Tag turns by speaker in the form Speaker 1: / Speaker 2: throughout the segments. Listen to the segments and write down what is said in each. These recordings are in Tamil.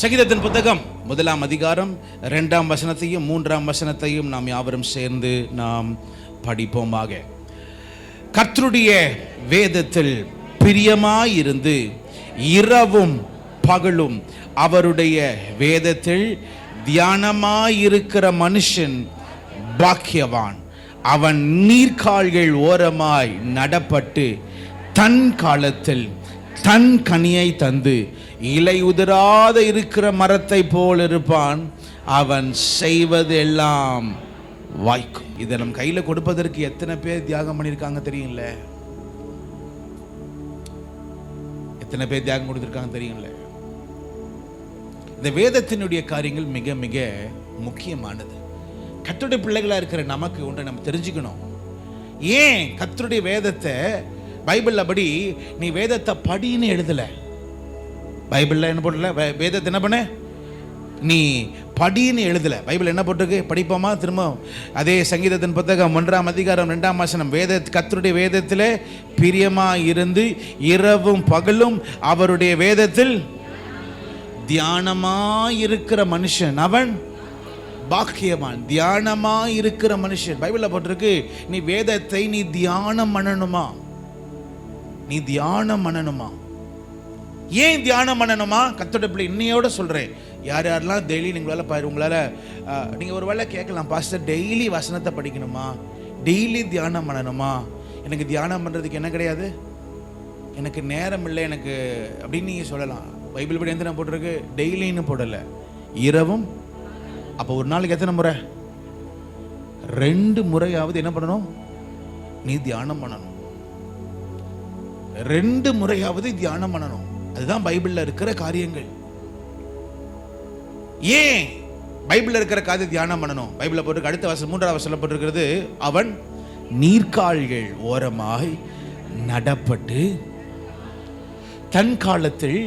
Speaker 1: சங்கீதத்தின் புத்தகம் 1 அதிகாரம் 2 வசனத்தையும் 3 வசனத்தையும் நாம் யாவரும் சேர்ந்து நாம் படிப்போமாக. கர்த்தருடைய வேதத்தில் பிரியமாயிருந்து இரவும் பகலும் அவருடைய வேதத்தில் தியானமாயிருக்கிற மனுஷன் பாக்கியவான். அவன் நீர்க்கால்கள் ஓரமாய் நடப்பட்டு தன் காலத்தில் தன் கனியை தந்து இலை உதிராத இருக்கிற மரத்தை போல் இருப்பான். அவன் செய்வது எல்லாம் வாய்க்கும். இதை நம் கையில கொடுப்பதற்கு எத்தனை பேர் தியாகம் பண்ணியிருக்காங்க தெரியுங்கள? எத்தனை பேர் தியாகம் கொடுத்திருக்காங்க தெரியுங்கள? இந்த வேதத்தினுடைய காரியங்கள் மிக மிக முக்கியமானது. கர்த்தருடைய பிள்ளைகளா இருக்கிற நமக்கு ஒன்றை நம்ம தெரிஞ்சுக்கணும். ஏன் கர்த்தருடைய வேதத்தை பைபிள்ல படி நீ வேதத்தை படின்னு எழுதல? பைபிள்ல என்ன போடல? வேதத்தை என்ன பண்ண? நீ படின்னு எழுதல. பைபிள் என்ன போட்டிருக்கு? படிப்போமா திரும்ப? அதே சங்கீதத்தின் புத்தகம் 1 அதிகாரம் 2 வசனம், கர்த்தருடைய வேதத்திலே பிரியமா இருந்து இரவும் பகலும் அவருடைய வேதத்தில் தியானமாயிருக்கிற மனுஷன் அவன் பாக்கியவான். தியானமாயிருக்கிற மனுஷன். பைபிள்ல போட்டிருக்கு நீ வேதத்தை நீ தியானம் பண்ணணுமா? நீ தியானம் பண்ணணுமா? ஏன் தியானம் பண்ணணுமா? கர்த்தருடைய பிள்ளை இன்னையோட சொல்றேன், யார் யாரெல்லாம் டெய்லி உங்களால நீங்க ஒரு வேளை கேட்கலாம், பாஸ்டர் டெய்லி வசனத்தை படிக்கணுமா, டெய்லி தியானம் பண்ணணுமா? எனக்கு தியானம் பண்றதுக்கு என்ன கிடையாது, எனக்கு நேரம் இல்லை எனக்கு அப்படின்னு நீங்க சொல்லலாம். பைபிள் படி எந்த போட்டிருக்கு? டெய்லின்னு போடல, இரவும். அப்ப ஒரு நாளைக்கு எத்தனை முறை? 2 முறையாவது என்ன பண்ணணும்? நீ தியானம் பண்ணணும். 2 முறையாவது தியானம் பண்ணணும். அதுதான் பைபிள்ல இருக்கிற காரியங்கள். ஏன் பைபிள்ல இருக்கிற காரியத்தை தியானம் பண்ணணும்? பைபிள்ல போட்டு அடுத்த வசனம் 3 வசனம் போட்டிருக்கிறது, அவன் நீர்க்கால்கள் ஓரமாய் நடப்பட்டு தன் காலத்தில்.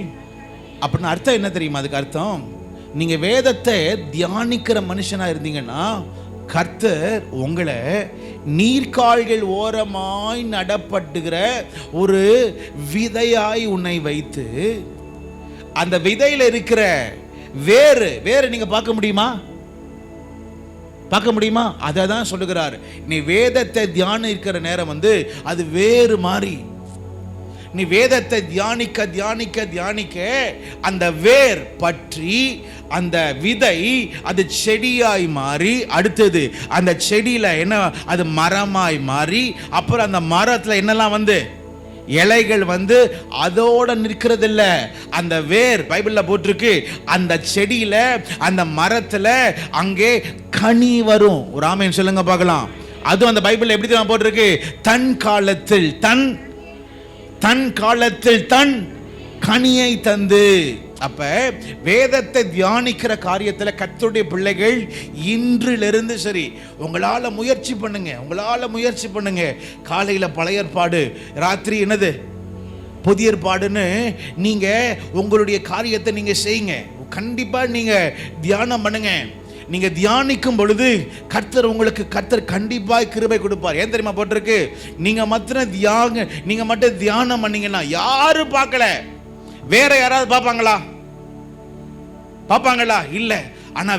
Speaker 1: அப்படின்னு அர்த்தம் என்ன தெரியுமா? அதுக்கு அர்த்தம், நீங்க வேதத்தை தியானிக்கிற மனுஷனா இருந்தீங்கன்னா கர்த்தர் உங்களை நீர்க்கால்கள் ஓரமாய் நடப்பட்டுகிற ஒரு விதையாய் உன்னை வைத்து, அந்த விதையில இருக்கிற வேறு நீங்க பார்க்க முடியுமா? பார்க்க முடியுமா? அதை தான் சொல்லுகிறார். நீ வேதத்தை தியானிக்கிற நேரம் அது வேறு மாறி. நீ வேதத்தை தியானிக்க தியானிக்க தியானிக்க அந்த வேர் பற்றி அந்த விதை அது செடியாய் மாறி, அடுத்தது அந்த செடியில என்ன, அது மரமாய் மாறி, அப்புறம் அந்த மரத்துல என்னெல்லாம் இலைகள் அதோட நிற்கிறது இல்ல. அந்த வேர் பைபிள்ல போட்டிருக்கு, அந்த செடியில அந்த மரத்துல அங்கே கனி வரும். ஒரு ஆமென் சொல்லுங்க பார்க்கலாம். அதுவும் அந்த பைபிள்ல எப்படி தான் போட்டிருக்கு? தன் காலத்தில் தன் காலத்தில் தன் கனியை தந்து. அப்ப வேதத்தை தியானிக்கிற காரியத்துல கர்த்தருடைய பிள்ளைகள் இன்றிலிருந்து சரி, உங்களால முயற்சி பண்ணுங்க. காலையில பழைய ஏற்பாடு, ராத்திரி என்னது புதிய ஏற்பாடுன்னு நீங்க உங்களுடைய காரியத்தை நீங்க செய்யுங்க. கண்டிப்பா நீங்க தியானம் பண்ணுங்க. நீங்க தியானிக்கும் பொழுது கர்த்தர் கண்டிப்பாய் கிருபை கொடுப்பார். ஏன் தெரியுமா போட்டிருக்கு? நீங்க மட்டும் தியானம் பண்ணீங்கன்னா யாரு பார்க்கல, வேற யாராவது பார்ப்பாங்களா? இல்ல. ஆனா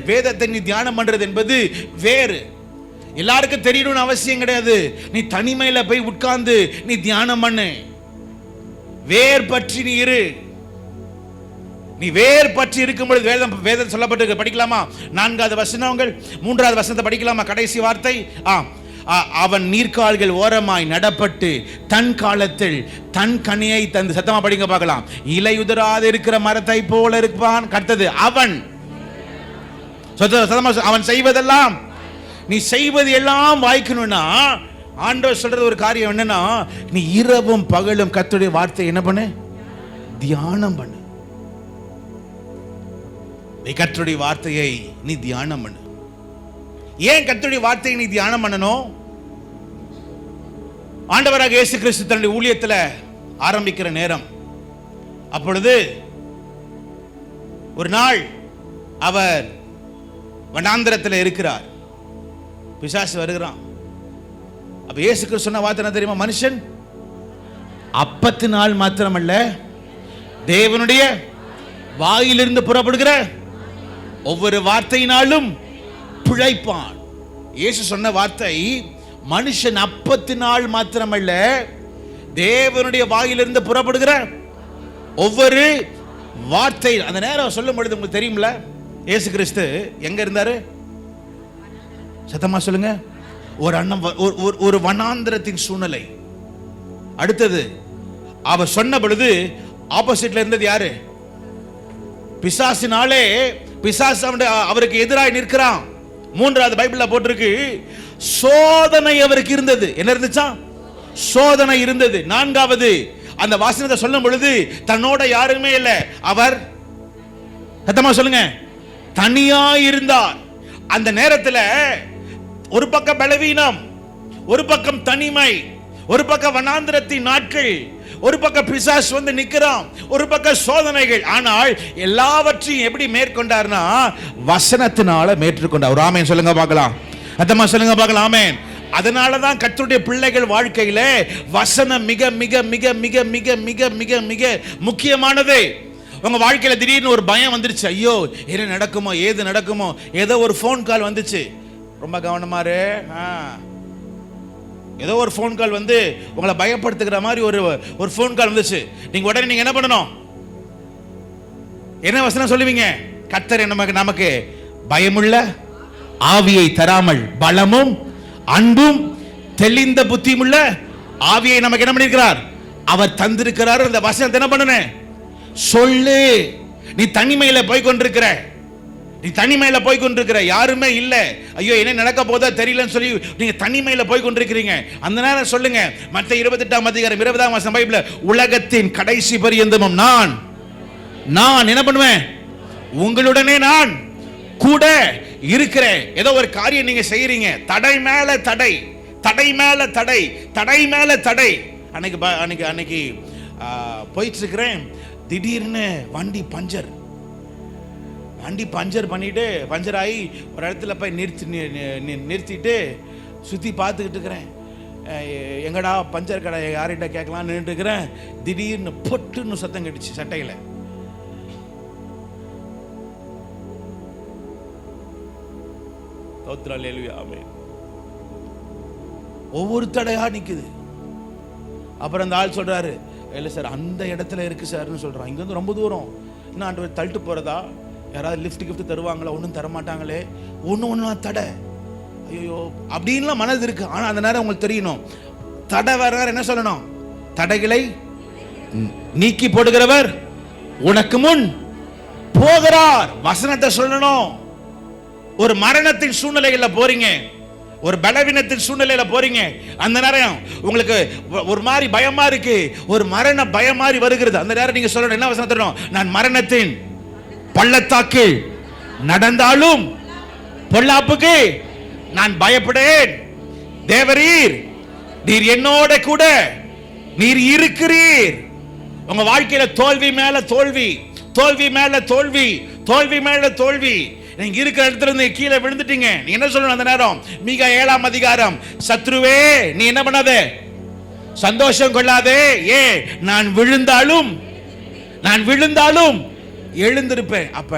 Speaker 1: வேதத்தை நீ தியானம் பண்றது என்பது வேறு. எல்லாருக்கும் தெரியணும்னு அவசியம் கிடையாது. நீ தனிமையில போய் உட்கார்ந்து நீ தியானம் பண்ணு. வேர் பற்றி நீ இரு. நீ வேர் பற்றி இருக்கும் பொழுது வேதம் சொல்லப்பட்டு படிக்கலாமா? 4வது வசனங்கள் 3வது வசனத்தை படிக்கலாமா? கடைசி வார்த்தை, அவன் நீர்க்கால்கள் ஓரமாய் நடப்பட்டு தன் காலத்தில் தன் கனியை தந்து. சத்தமா படிங்க பார்க்கலாம். இலை உதிராத இருக்கிற மரத்தை போல இருப்பான். கர்த்தது அவன் அவன் செய்வதெல்லாம், நீ செய்வது எல்லாம் வாய்க்கணும்னா ஆண்டவர் சொல்றது ஒரு காரியம் என்னன்னா, நீ இரவும் பகலும் கர்த்தருடைய வார்த்தை என்ன பண்ணு? தியானம் பண்ணு. கர்த்தருடைய வார்த்தையை நீ தியானம் பண்ணு. ஏன் கர்த்தருடைய வார்த்தையை நீ தியானம் பண்ணணும்? ஆண்டவராக இயேசு கிறிஸ்து தன்னுடைய ஊழியத்துல ஆரம்பிக்கிற நேரம், அப்பொழுது ஒரு நாள் அவர் வனாந்திரத்தில் இருக்கிறார். பிசாசு வருகிறான். அப்ப இயேசு கிறிஸ்து சொன்ன வார்த்தை என்ன தெரியுமா? மனுஷன் அப்பத்தினால் மாத்திரமல்ல தேவனுடைய வாயிலிருந்து புறப்படுகிற ஒவ்வொரு வார்த்தையினாலும் பிழைப்பான். இயேசு சொன்ன வார்த்தை மனுஷன் அப்பத்தினால் மாத்திரமல்ல, தேவனுடைய வாயிலிருந்து புறப்படுகிற ஒவ்வொரு வார்த்தை. அந்த நேரம் சொல்லும் பொழுது உங்களுக்கு தெரியும்ல, இயேசு கிறிஸ்து எங்க இருந்தாரு? சத்தமா சொல்லுங்க. ஒரு வனாந்திரத்தின் சூழ்நிலை. அடுத்தது அவர் சொன்ன பொழுது ஆப்போசிட்ல இருந்தது யாரு? பிசாசினாலே பிசாசு அவருக்கு எதிராக நிற்கிறான். மூன்றாவது பைபிள்ல போட்டிருக்கு, சோதனை அவருக்கு இருந்தது. என்ன இருந்துச்சா? சோதனை இருந்தது. நான்காவது அந்த வாசனத்தை சொல்லும் பொழுது தன்னோட யாருமே இல்லை, அவர் சத்தமா சொல்லுங்க தனியா இருந்தார். அந்த நேரத்தில் ஒரு பக்கம் பலவீனம், ஒரு பக்கம் தனிமை, ஒரு பக்கம் வனாந்திரத்தின் நாட்கள், ஒரு பக்கம் பிசாசு வந்து நிற்கிறான், ஒரு பக்கம் சோதனைகள். ஆனால் எல்லாவற்றையும் எப்படி மேற்கொண்டார்னா வசனத்தினால மேற்கொண்டார். ஒரு ஆமென் சொல்லுங்க பார்க்கலாம். சத்தமா சொல்லுங்க பார்க்கலாம். ஆமென். அதனாலதான் கர்த்தருடைய பிள்ளைகள் வாழ்க்கையில வசனம் மிக மிக மிக மிக மிக மிக மிக மிக முக்கியமானது. உங்க வாழ்க்கையில திடீர்னு ஒரு பயம் வந்துருச்சு, ஐயோ என்ன நடக்குமோ, ஏது நடக்குமோ, ஏதோ ஒரு ஃபோன் கால் வந்துச்சு, ரொம்ப கவனமா இரு. ஏதோ ஒரு ஃபோன் கால் வந்து உங்களை பயப்படுத்துகிற மாதிரி ஒரு ஃபோன் கால் வந்துச்சு. நீங்க உடனே நீங்க என்ன பண்ணணும்? என்ன வசனம் சொல்லுவீங்க? கர்த்தர் நமக்கு பயமுள்ள ஆவியை தராமல் பலமும் அன்பும் தெளிந்த புத்தியும் உள்ள ஆவியை நமக்கு என்ன பண்ணிருக்கிறார்? அவர் தந்திருக்கிறார். அந்த வசனத்தை என்ன பண்ணணும்? சொல்லு. நீ தனிமையில போய் கொண்டிருக்கிற, நீ தனிமையில போய் கொண்டிருக்கிற, யாருமே இல்ல, ஐயோ என்ன நடக்க போதா தெரியலன்னு சொல்லி நீங்க தனிமையில போய் கொண்டிருக்கிறீங்க. அந்த நேரம் சொல்லுங்க, மத்தேயு 28 அதிகாரம் 20 வசனம் பைபிள்ல, உலகத்தின் கடைசி பரியந்தமும் நான் என்ன பண்ணுவேன்? உங்களுடனே நான் கூட இருக்கிறேன். ஏதோ ஒரு காரியம் நீங்க செய்யறீங்க, தடை மேல தடை, தடை மேல தடை, தடை மேல தடை. அன்னைக்கு போயிட்டு இருக்கிறேன், திடீர்னு வண்டி பஞ்சர் பண்ணிட்டு பஞ்சர் ஆகி ஒரு இடத்துல போய் நிறுத்திட்டு சுற்றி பார்த்துக்கிட்டு இருக்கிறேன். எங்கடா பஞ்சர் கடை யார்கிட்ட கேட்கலான்னு நின்றுட்டு இருக்கிறேன். திடீர்னு பொட்டுன்னு சத்தம் கேட்டுச்சு சட்டையில். ஒவ்வொரு தடையா நிக்குது. அப்புறம் அந்த ஆள் சொல்றாரு, இல்லை சார் அந்த இடத்துல இருக்கு சார்னு சொல்றான். இங்க வந்து ரொம்ப தூரம், இன்னும் தள்ளிட்டு போறதா, யாராவது லிஃப்ட் தருவாங்களா? ஒன்றும் தரமாட்டாங்களே, ஒன்று தடை, ஐயோ அப்படின்லாம் மனது இருக்கு. ஆனா அந்த நேரம் உங்களுக்கு தெரியணும், தடை வேற என்ன சொல்லணும்? தடைகளை நீக்கி போடுகிறவர் உனக்கு முன் போகிறார். வசனத்தை சொல்லணும். ஒரு மரணத்தின் சூழ்நிலையில போறீங்க, ஒரு பலவீனத்தின் சூழ்நிலையில போறீங்க, அந்த நேரம் உங்களுக்கு ஒரு மாதிரி பயமா இருக்கு, ஒரு மரண பயம் மாதிரி வருகிறது. அந்த நேரம் நீங்க சொல்லணும், என்ன வசனம் தரணும்? நான் மரணத்தின் பள்ளத்தாக்கில் நடந்தாலும் பொல்லாப்புக்கு நான் பயப்படேன், தேவரீர் நீர் என்னோட கூட நீர் இருக்கிறீர். உங்க வாழ்க்கையில தோல்வி மேல தோல்வி, தோல்வி மேல தோல்வி, தோல்வி மேல தோல்வி. நீங்க இருக்கிற இடத்துல இருந்து கீழே விழுந்துட்டீங்க. நீ என்ன சொல்லணும் அந்த நேரம்? மீகா 7 அதிகாரம், சத்ருவே நீ என்ன பண்ணாதே, சந்தோஷம் கொள்ளாதே, ஏ நான் விழுந்தாலும் எழுந்திருப்பேன். அப்ப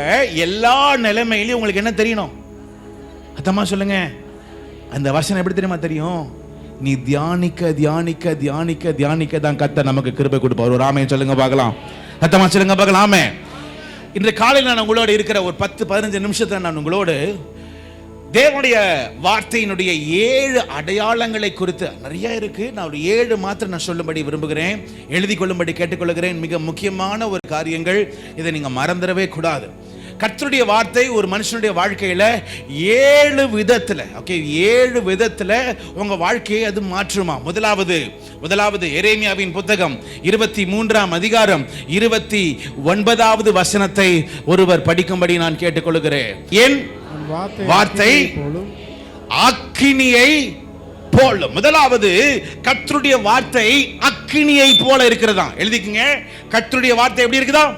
Speaker 1: எல்லா நிலைமையிலும் உங்களுக்கு என்ன தெரியணும்? அத்தமா சொல்லுங்க. அந்த வசனம் எப்படி தெரியுமா தெரியும்? நீ தியானிக்க தியானிக்க தியானிக்க தியானிக்க தான் கர்த்தர் நமக்கு கிருபை கொடுப்பார். ஒரு ஆமென் சொல்லுங்க பார்க்கலாம். அத்தமா சொல்லுங்க பார்க்கலாம். ஆமென். இன்று காலையில் நான் உங்களோடு இருக்கிற ஒரு 10-15 நிமிஷத்தில் நான் உங்களோடு தேவனுடைய வார்த்தையினுடைய 7 அடையாளங்களை குறித்து, நிறைய இருக்கு, நான் ஒரு 7 மாத்திரம் நான் சொல்லும்படி விரும்புகிறேன், எழுதி கொள்ளும்படி கேட்டுக்கொள்கிறேன். மிக முக்கியமான ஒரு காரியங்கள், இதை நீங்க மறந்துடவே கூடாது. கர்த்தருடைய வார்த்தை ஒரு மனுஷனுடைய வாழ்க்கையில 7 விதத்துல, ஓகே, 7 விதத்துல உங்க வாழ்க்கையை அது மாற்றுமா. முதலாவது எரேமியாவின் புத்தகம் 23 அதிகாரம் 29வது வசனத்தை ஒருவர் படிக்கும்படி நான் கேட்டுக்கொள்கிறேன். என் வார்த்தை அக்கினியை போல. முதலாவது, கர்த்தருடைய வார்த்தை அக்கினியை போல இருக்கிறதா. எழுதிக்கங்க, கர்த்தருடைய வார்த்தை எப்படி இருக்குதா?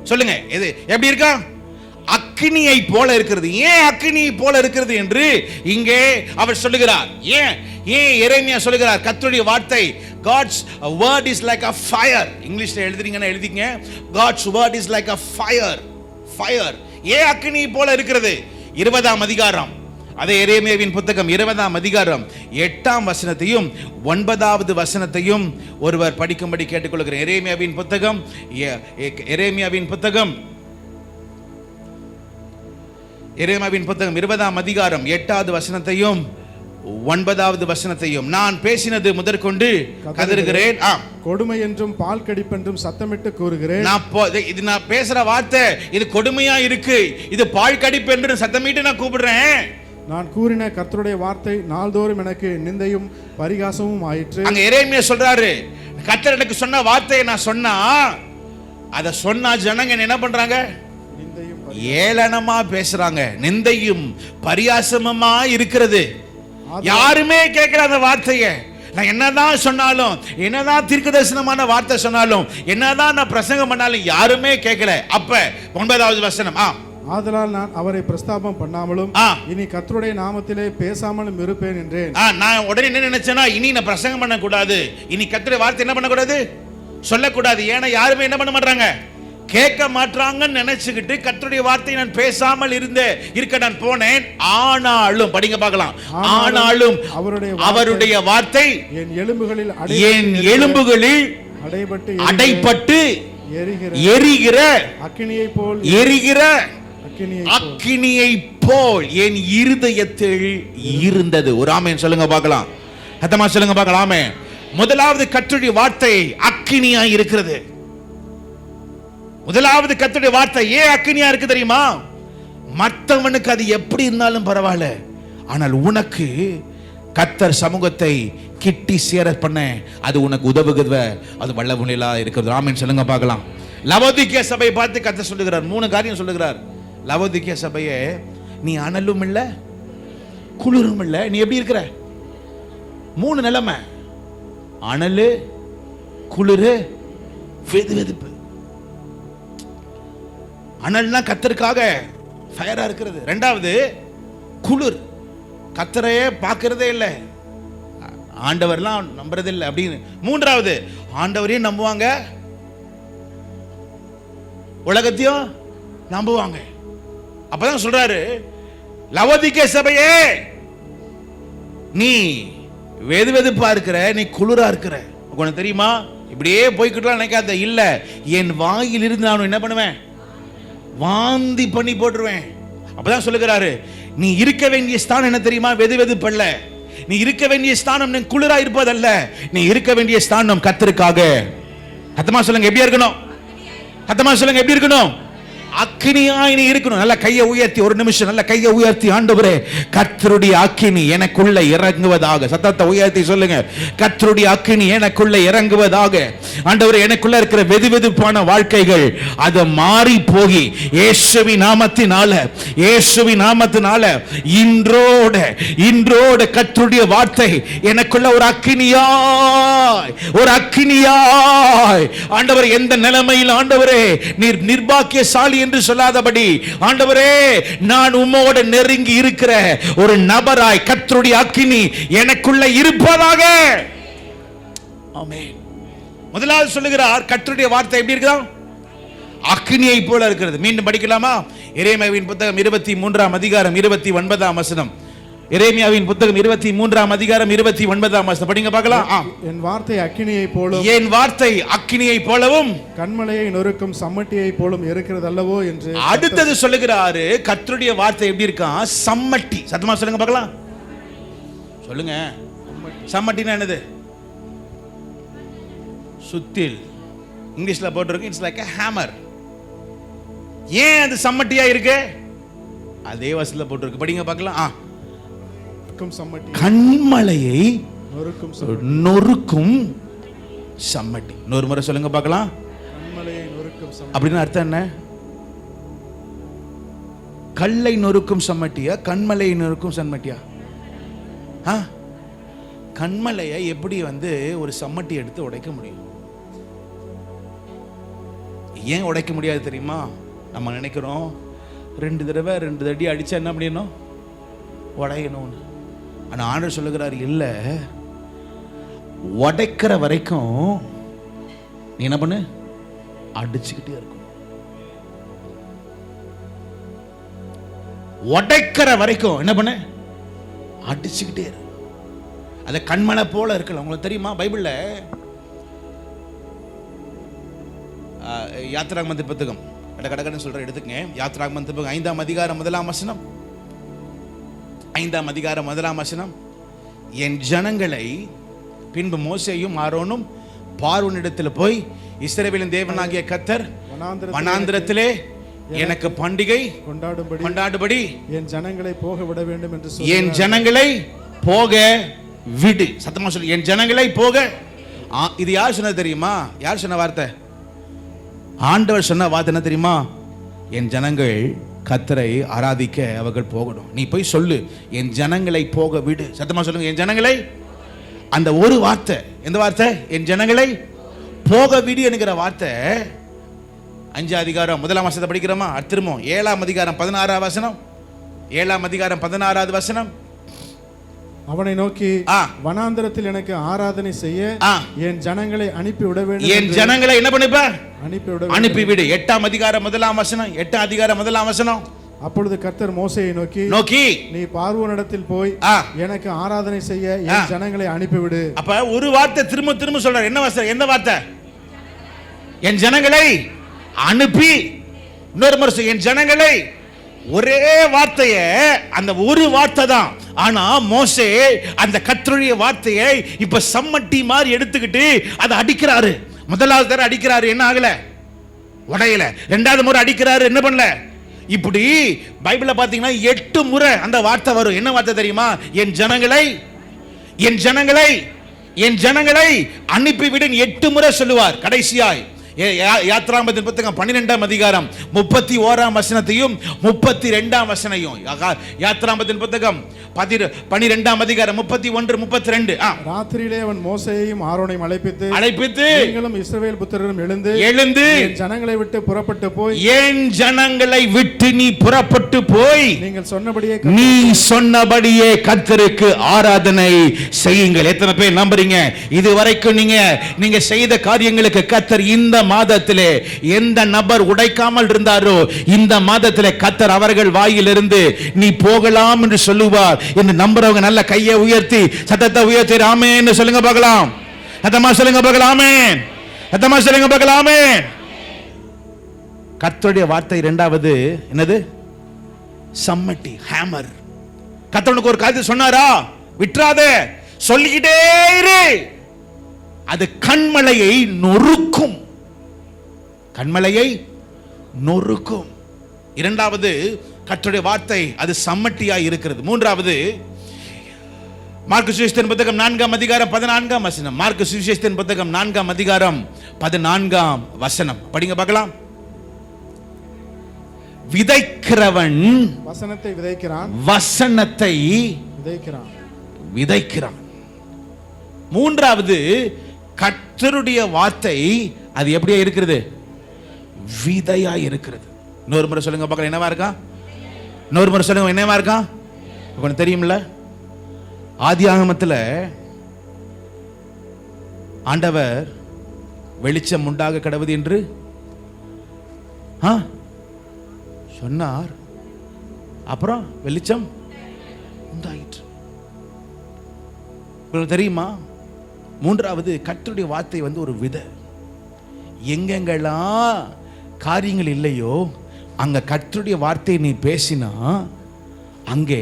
Speaker 1: சொல்லுங்க, இது எப்படி இருக்கா? அக்கினியை போல இருக்கிறது. ஏன் அக்கினியை போல இருக்கிறது என்று இங்கே அவர் சொல்லுகிறார். ஏன் எரேமியா சொல்லுகிறார்? கர்த்தருடைய வார்த்தை God's word is like a fire. இங்கிலீஷ்ல எழுதுறீங்கன்னா எழுதிங்க. God's word is like a fire. Fire. ஏன் அக்கினி போல இருக்கிறது? 20ஆம் அதிகாரம், அதே எரேமியாவின் புத்தகம் 20ஆம் அதிகாரம் 8ஆம் வசனத்தையும் 9வது வசனத்தையும் ஒருவர் படிக்கும்படி கேட்டுக்கொள்கிறேன். எரேமியாவின் புத்தகம் 20ஆம் அதிகாரம் 8வது வசனத்தையும் 9வது வசனத்தையும், நான் பேசினது முதற்கொண்டு கதறுகிறேன்,
Speaker 2: கொடுமை என்றும் பால் கடிப்பென்றும் சத்தமிட்டு கூறுகிறேன்.
Speaker 1: நான் பேசுற வார்த்தை இது கொடுமையா இருக்கு, இது பால் கடிப்பு என்று சத்தமிட்டு நான் கூப்பிடுறேன்.
Speaker 2: நான் கூறின கர்த்தருடைய வார்த்தை நாள்தோறும் எனக்கு நிந்தையும் பரிகாசமும் ஆயிற்று.
Speaker 1: அங்க எரேமியா சொல்றாரு, கர்த்தர் எனக்கு சொன்ன வார்த்தையை நான் சொன்னா, அத சொன்னா ஜனங்க என்ன பண்றாங்க? ஏளனமா பேசுறாங்க, நிந்தையும் பரிகாசமுமா இருக்கிறது. யாருமே கேட்கல அந்த வார்த்தையை. நான் என்னதான் சொன்னாலும், என்னதான் தீர்க்கதரிசனமான வார்த்தை சொன்னாலும், என்னதான் நான் பிரசங்கம் பண்ணாலும் யாருமே கேட்கல. அப்ப 9வது வசனம்,
Speaker 2: ஆதலால் நான் அவரை பிரஸ்தாபம் பண்ணாமலும் இனி கர்த்தருடைய நாமத்திலே பேசாமலும் இருப்பேன் என்றேன்.
Speaker 1: நான் உடனே என்ன நினைச்சேன்னா, இனி நான் பிரசங்கம் பண்ண கூடாது, இனி கர்த்தருடைய வார்த்தை என்ன பண்ண கூடாது, சொல்லக்கூடாது. ஏன்னா யாருமே என்ன பண்ண மாட்டாங்க, கேட்க மாட்டாங்கன்னு நினைச்சுக்கிட்டு கர்த்தருடைய வார்த்தை நான் பேசாமல் இருக்க நான் போனேன். ஆனாலும் படிங்க பார்க்கலாம், ஆனாலும் அவருடைய வார்த்தை என் எலும்புகளில் அடைபட்டு எரிகிற அக்கினியை போல் என் இருதயத்தில் இருந்தது. ஒரு ஆமென் சொல்லுங்க பார்க்கலாம். சத்தமா சொல்லுங்க பார்க்கலாம். ஆமென். முதலாவது கர்த்தருடைய வார்த்தை அக்கினியா இருக்கிறது. முதலாவது கர்த்தருடைய வார்த்தை ஏன் அக்கினியா இருக்கு தெரியுமா? மற்றவனுக்கு அது எப்படி இருந்தாலும் பரவாயில்ல, ஆனால் உனக்கு கர்த்தர் சமூகத்தை கிட்டி சேர பண்ண அது உனக்கு உதவுகிற அது வல்லமுள்ளா இருக்கிறது. ஆமென் சொல்லுங்க பார்க்கலாம். லவோதிக்கேய சபையை பார்த்து கர்த்தர் சொல்லுகிறார், 3 காரியம் சொல்லுகிறார். லவோதிக்கேய சபையே, நீ அனலும் இல்ல குளிரும் இல்ல, நீ எப்படி இருக்கிற? 3 நிலைமை, அனலு, குளிரு, வெதுவெதுப்பு. அனல்னா கர்த்தருக்காக ஃபயரா இருக்கிறது. 2வது குளிர், கர்த்தரையே பார்க்கறதே இல்லை, ஆண்டவர்லாம் நம்புறது இல்லை அப்படின்னு. 3வது ஆண்டவரையும் நம்புவாங்க, உலகத்தையும் நம்புவாங்க. அப்பதான் சொல்றாரு, லவோதிக்கேய சபையே, நீ வெதுவெதுப்பா இருக்கிற, நீ குளிரா இருக்கிற. உனக்கு தெரியுமா, இப்படியே போய்கிட்டு நினைக்காத. இல்ல, என் வாயில் இருந்து நான் என்ன பண்ணுவேன், வாந்தி பண்ணி போட்டுருவேன். அப்பதான் சொல்லுகிறாரு, நீ இருக்க வேண்டிய ஸ்தானம் என்ன தெரியுமா, வெதுவெதுப்பல்ல. நீ இருக்க வேண்டிய ஸ்தானம் குளிரா இருப்பதல்ல, நீ இருக்க வேண்டிய ஸ்தானம் கர்த்தருக்காக. சத்தமா சொல்லுங்க, எப்படி இருக்கணும்? சத்தமா சொல்லுங்க, எப்படி இருக்கணும்? அக்கினியாய் நீ இருக்கணும். நல்ல கையை உயர்த்தி, ஒரு நிமிஷம் நல்ல கையை உயர்த்தி, ஆண்டவரே கர்த்தருடைய அக்கினி எனக்குள்ள இறங்குவதாக. சத்தத்தை உயர்த்தி சொல்லுங்க, கர்த்தருடைய அக்கினி எனக்குள்ள இறங்குவதாக. ஆண்டவரே, எனக்குள்ள இருக்கிற வெதுவெதுப்பான வாழ்க்கைகள் அது மாறி போகி இயேசுவின் நாமத்தினால இன்றோட கர்த்தருடைய வார்த்தை எனக்குள்ள ஒரு அக்கினியாய் ஆண்டவரே, எந்த நிலைமையில் ஆண்டவரே நீர் நிர்பாக்கியசாலி என்று சொல்லாதபடி, ஆண்டவரே நான் உம்மோடு நெருங்கி இருக்கிற ஒரு நபராய் கர்த்தருடைய அக்கினி எனக்குள்ள இருப்பதாக. ஆமென். முதலாவது சொல்லுகிறார், கர்த்தருடைய வார்த்தை எப்படி இருக்குதா, அக்கினியை போல இருக்கிறது. மீண்டும் படிக்கலாமா? எரேமியாவின் புத்தகம் 23ஆம் அதிகாரம் 29ஆம் வசனம். எரேமியாவின் புத்தகம் 23ஆம் அதிகாரம் 29ஆம் வசனம் படிங்க பார்க்கலாம்.
Speaker 2: என் வார்த்தை அக்கினியை போலவும்,
Speaker 1: என் வார்த்தை அக்கினியை போலவும்
Speaker 2: கண்மலையை நொறுக்கும் சம்மட்டியை போலும் இருக்கிறது அல்லவோ என்று.
Speaker 1: அடுத்தது சொல்லுகிறாரு, கர்த்தருடைய வார்த்தை எப்படி இருக்கான், சம்மட்டி. சத்தமா சொல்லுங்க பார்க்கலாம். சொல்லுங்க, சம்மட்டினா என்னது? சுத்தில். இங்கிலீஷ்ல போட்டிருக்கு, இட்ஸ் லைக் a hammer. ஏன் அது சம்மட்டியா இருக்கு? அதே வசனத்துல போட்டிருக்கு, படிங்க பார்க்கலாம். கண்மலையை நொறுக்கும் சம்மட்டி. இன்னொரு முறை சொல்லுங்க பார்க்கலாம். அப்படின்னு அர்த்தம் என்ன? கல்லை நொறுக்கும் சம்மட்டியா, கண்மலையை நொறுக்கும் சம்மட்டியா? கண்மலையை எப்படி ஒரு சம்மட்டி எடுத்து உடைக்க முடியும்? ஏன் உடைக்க முடியாது தெரியுமா? நம்ம நினைக்கிறோம் 2 தடவை 2 தடி அடிச்சா என்ன பண்ணிடணும், உடையணும்னு. ஆனால் ஆண்டவர் சொல்லுகிறார், இல்லை, உடைக்கிற வரைக்கும் நீ என்ன பண்ணு, அடிச்சுக்கிட்டே இருக்கும். உடைக்கிற வரைக்கும் என்ன பண்ணு, அடிச்சுக்கிட்டே இரு. அத கண்மலை போல இருக்கலாம். உங்களுக்கு தெரியுமா, பைபிள்ல யாத்திராகமத்தின் புத்தகம் கடகடன்னு சொல்ற எடுத்துக்கங்க. யாத்திராகமத்தின் புத்தகம் 5ஆம் அதிகாரம் 1ஆம் வசனம். 5ஆம் அதிகாரம் 1ஆம் வசனம். என் ஜனங்களை, பின்பு மோசேயும் ஆரோனும் பார்வோனிடத்தில் போய், இஸ்ரவேலின் தேவனாகிய கர்த்தர் வனாந்திரத்திலே எனக்கு பண்டிகை கொண்டாடும்படி
Speaker 2: என் ஜனங்களை போக விட வேண்டும் என்று சொல்லி,
Speaker 1: என் ஜனங்களை போக விடு. சத்தமா சொல்லு, என் ஜனங்களை போக. இது யார் சொன்னது தெரியுமா? யார் சொன்ன வார்த்தை? ஆண்டவர் சொன்ன வார்த்தை என்ன தெரியுமா? என் ஜனங்கள் கர்த்தரை ஆராதிக்க அவர்கள் போகணும். நீ போய் சொல்லு, என் ஜனங்களை போக விடு. சத்தமா சொல்லுங்க, என் ஜனங்களை. அந்த ஒரு வார்த்தை, எந்த வார்த்தை? என் ஜனங்களை போக விடு என்கிற வார்த்தை. 5ஆம் அதிகாரம் 1ஆம் வசனத்தை படிக்கிறோமா? திரும்ப 7ஆம் அதிகாரம் 16ஆம் வசனம். 7ஆம் அதிகாரம் 16ஆவது வசனம்.
Speaker 2: அவனை நோக்கி, வனாந்தரத்தில் எனக்கு ஆராதனை செய்ய என் ஜனங்களை அனுப்பி விட வேண்டும்.
Speaker 1: என் ஜனங்களை என்ன பண்ணிப்ப?
Speaker 2: அனுப்பி
Speaker 1: விடு. 8ஆம் அதிகாரம் 1ஆம் வசனம். 8ஆம் அதிகாரம் 1ஆம் வசனம்.
Speaker 2: அப்பொழுது கர்த்தர் மோசேயை நோக்கி, நீ பார்வோனிடத்தில் போய் எனக்கு ஆராதனை செய்ய என் ஜனங்களை அனுப்பிவிடு.
Speaker 1: அப்ப ஒரு வார்த்தை திரும்ப திரும்ப சொல்றார். என்ன வார்த்தை? என்ன வார்த்தை? என் ஜனங்களை அனுப்பி. இன்னொரு முறை, என் ஜனங்களை. ஒரே வார்த்தைய, அந்த ஒரு வார்த்தை தான். ஆனா மோசே அந்த கர்த்தருடைய வார்த்தையை இப்ப சம்மட்டி மாதிரி எடுத்துக்கிட்டு அதை அடிக்கிறாரு. முதலாவது தடவை அடிக்கிறாரு, என்ன ஆகல? உடையல. இரண்டாவது முறை அடிக்கிறாரு, என்ன பண்ணல? இப்படி பைபிள்ல பாத்தீங்கன்னா 8 முறை அந்த வார்த்தை வரும். என்ன வார்த்தை தெரியுமா? என் ஜனங்களை, என் ஜனங்களை, என் ஜனங்களை அனுப்பிவிடு 8 முறை சொல்லுவார். கடைசியாய் யாத்திராகமத்தின் புத்தகம் 12ஆம் அதிகாரம் 31ஆம் வசனத்தையும் 32ஆம் வசனையும். யாத்திராகமத்தின் புத்தகம் 12ஆம் அதிகாரம் 31 32.
Speaker 2: ராத்திரியிலே அவன் மோசேயையும் ஆரோனையும் அழைப்பித்து, நீங்களும் இஸ்ரவேல் புத்திரரும் எழுந்து என் ஜனங்களை விட்டு புறப்பட்டு போய்,
Speaker 1: என் ஜனங்களை விட்டு நீ புறப்பட்டு போய்,
Speaker 2: நீ
Speaker 1: சொன்னபடியே கர்த்தருக்கு ஆராதனை செய்யுங்கள். எத்தனை பேர் நம்புறீங்க? இதுவரைக்கும் நீங்க செய்த காரியங்களுக்கு கர்த்தர் இந்த மாதத்திலே எந்த நபர் உடைக்காமல் இருந்தாரோ, இந்த மாதத்திலே கர்த்தர் அவர்கள் வாயிலிருந்து நீ போகலாம் என்று சொல்லுவார் என்று நம்புறவங்க நல்ல கையை உயர்த்தி, சத்தத்தை உயர்த்தி ஆமென் சொல்லுங்க பார்க்கலாம். சத்தமா சொல்லுங்க பார்க்கலாம். ஆமென். சத்தமா சொல்லுங்க பார்க்கலாம். ஆமென். கர்த்தருடைய வார்த்தை இரண்டாவது என்னது? சம்மட்டி, ஹேமர். கர்த்தருக்கு ஒரு காரியத்தை சொன்னாரா? விட்டுறாதே, சொல்லிக்கிட்டே இரு. அது கண்மலையை நொறுக்கும். கண்மலையை நொறுக்கும். இரண்டாவது, கர்த்தருடைய வார்த்தை அது சம்மட்டியாய் இருக்கிறது. மூன்றாவது, மார்க்கு சுவிசேஷத்தின் புத்தகம் 4ஆம் அதிகாரம் 14ஆம் வசனம். மார்க்கு சுவிசேஷத்தின் புத்தகம் 4ஆம் அதிகாரம் 14ஆம் வசனம் படிங்க பார்க்கலாம். விதைக்கிறவன்
Speaker 2: வசனத்தை விதைக்கிறான்,
Speaker 1: வசனத்தை விதைக்கிறான். மூன்றாவது, கர்த்தருடைய வார்த்தை அது எப்படியா இருக்கிறது? விதையா இருக்கிறது. இன்னொரு முறை சொல்லுங்க பார்க்கலாம், என்னவா இருக்கா? இன்னொரு முறை சொல்லுங்க, என்னவா இருக்கா? உங்களுக்கு தெரியும்ல, ஆதியாகமத்தில் ஆண்டவர் வெளிச்சம் உண்டாக கடவுது என்று சொன்னார். அப்புறம் வெளிச்சம் உண்டாயிற்று. உங்களுக்கு தெரியுமா? மூன்றாவது, கர்த்தருடைய வார்த்தை வந்து ஒரு விதை. எங்கெங்கெல்லாம் காரியங்கள் இல்லையோ அங்க கர்த்தருடைய வார்த்தையை நீ பேசினா அங்கே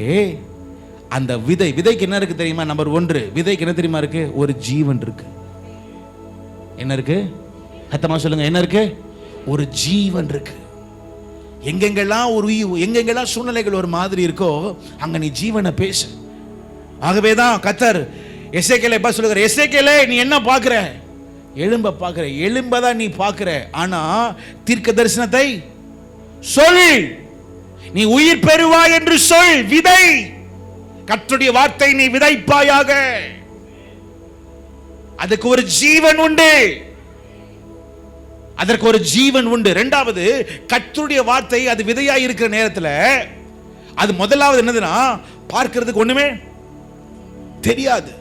Speaker 1: அந்த விதைக்கு என்ன இருக்கு தெரியுமா? நம்பர் 1, விதைக்கு என்ன தெரியுமா இருக்கு? ஒரு ஜீவன் இருக்கு. என்ன இருக்கு? சத்தமா சொல்லுங்க, என்ன இருக்கு? ஒரு ஜீவன் இருக்கு. எங்கெங்கெல்லாம் சூழ்நிலைகள் ஒரு மாதிரி இருக்கோ அங்க நீ ஜீவனை பேசு. ஆகவேதான் கர்த்தர் எசேக்கியேலை பார்த்து சொல்லுகிறார், எசேக்கியேலே நீ என்ன பார்க்கிற? எலும்ப பார்க்கிற. எலும்பதான் நீ பார்க்கிற. ஆனா தீர்க்க தரிசனத்தை சொல், நீ உயிர் பெறுவாய் என்று சொல். விதை. கர்த்தருடைய வார்த்தை நீ விதைப்பாயாக. அதுக்கு ஒரு ஜீவன் உண்டு. அதற்கு ஒரு ஜீவன் உண்டு. இரண்டாவது, கர்த்தருடைய வார்த்தை அது விதையாய் இருக்கிற நேரத்தில் அது முதலாவது என்னதுன்னா, பார்க்கிறதுக்கு ஒண்ணுமே தெரியாது.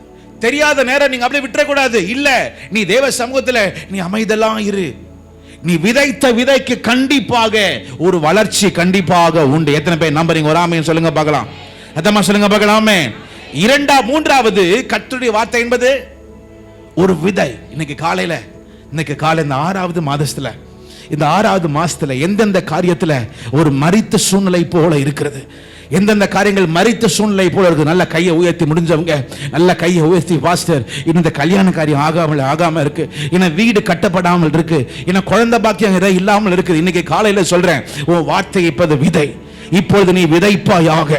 Speaker 1: தெரியாத நேரம் நீங்க அப்படியே விட்டுறக்கூடாது. இல்ல, நீ தேவ சமூகத்துல நீ அமைதலாம் இரு. நீ விதைத்த விதைக்கு கண்டிப்பாக ஒரு வளர்ச்சி கண்டிப்பாக உண்டு. எத்தனை பேர் நம்புறீங்க? ஒரு ஆமென் சொல்லுங்க பார்க்கலாம். அதமா சொல்லுங்க பார்க்கலாமே. மூன்றாவது கர்த்தருடைய வார்த்தை என்பது ஒரு விதை. இன்னைக்கு காலை இந்த 6வது மாதத்துல, இந்த 6வது மாசத்துல எந்தெந்த காரியத்துல ஒரு மரித்த சூழ்நிலை போல இருக்கிறது, எந்தெந்த காரியங்கள் மரித்த சூழ்நிலை போல இருக்கு, நல்ல கையை உயர்த்தி முடிஞ்சவங்க நல்ல கையை உயர்த்தி, பாஸ்டர் இந்த கல்யாண காரியம் ஆகாம இருக்கு, இன்னும் வீடு கட்டப்படாமல் இருக்கு, இன்னும் குழந்தை பாக்கியம் இல்லாமல் இருக்குது. இன்னைக்கு காலையில சொல்றேன், உன் வார்த்தை இப்போது விதை. இப்பொழுது நீ விதைப்பாயாக,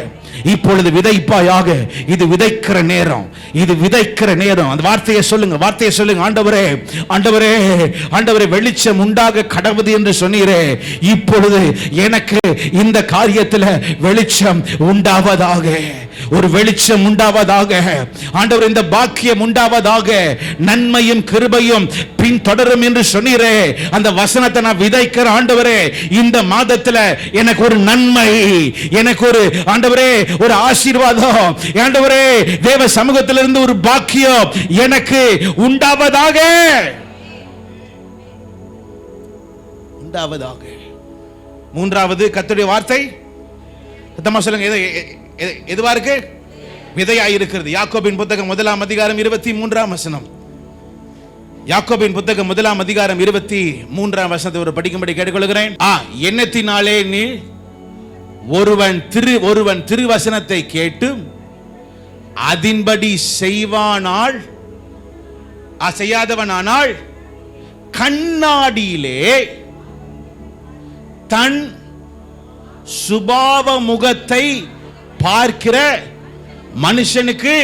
Speaker 1: இப்பொழுது விதைப்பாயாக. இது விதைக்கிற நேரம், இது விதைக்கிற நேரம். அந்த வார்த்தையை சொல்லுங்க. ஆண்டவரே, ஆண்டவரே, ஆண்டவரே, வெளிச்சம் உண்டாக கடவுது என்று சொன்னீரே, இப்பொழுது எனக்கு இந்த காரியத்தில் வெளிச்சம் உண்டாவதாக, ஒரு வெளிச்சம் உண்டாவதாக. ஆண்டவர், இந்த பாக்கியம் உண்டாவதாக, நன்மையும் கிருபையும் பின் தொடரும் என்று சொன்னீரே, அந்த வசனத்தை நான் விதைக்கிற ஆண்டவரே, இந்த மாதத்துல எனக்கு ஒரு நன்மை, எனக்கு ஒரு ஆண்டவரே ஒரு ஆசீர்வாதம், ஆண்டவரே தேவ சமூகத்திலிருந்து ஒரு பாக்கியம் எனக்கு உண்டாவதாக. மூன்றாவது கர்த்தருடைய வார்த்தை சத்தமா சொல்லுங்க, எதுவா இருக்கு? விதையாய் இருக்கிறது. யாக்கோபின் புத்தகம் 1ஆம் அதிகாரம் 23ஆம் வசனம். யாக்கோபின் புத்தகம் 1ஆம் அதிகாரம் 23ஆம் வசனத்தை ஒரு படிக்கும்படி கேட்டுக்கொள்கிறேன். எண்ணத்தினாலே நீ ஒருவன் திருவசனத்தை கேட்டு அதின்படி செய்யாதவனானால் கண்ணாடியிலே தன் சுபாவ முகத்தை பார்க்கிற மனுஷனுக்கு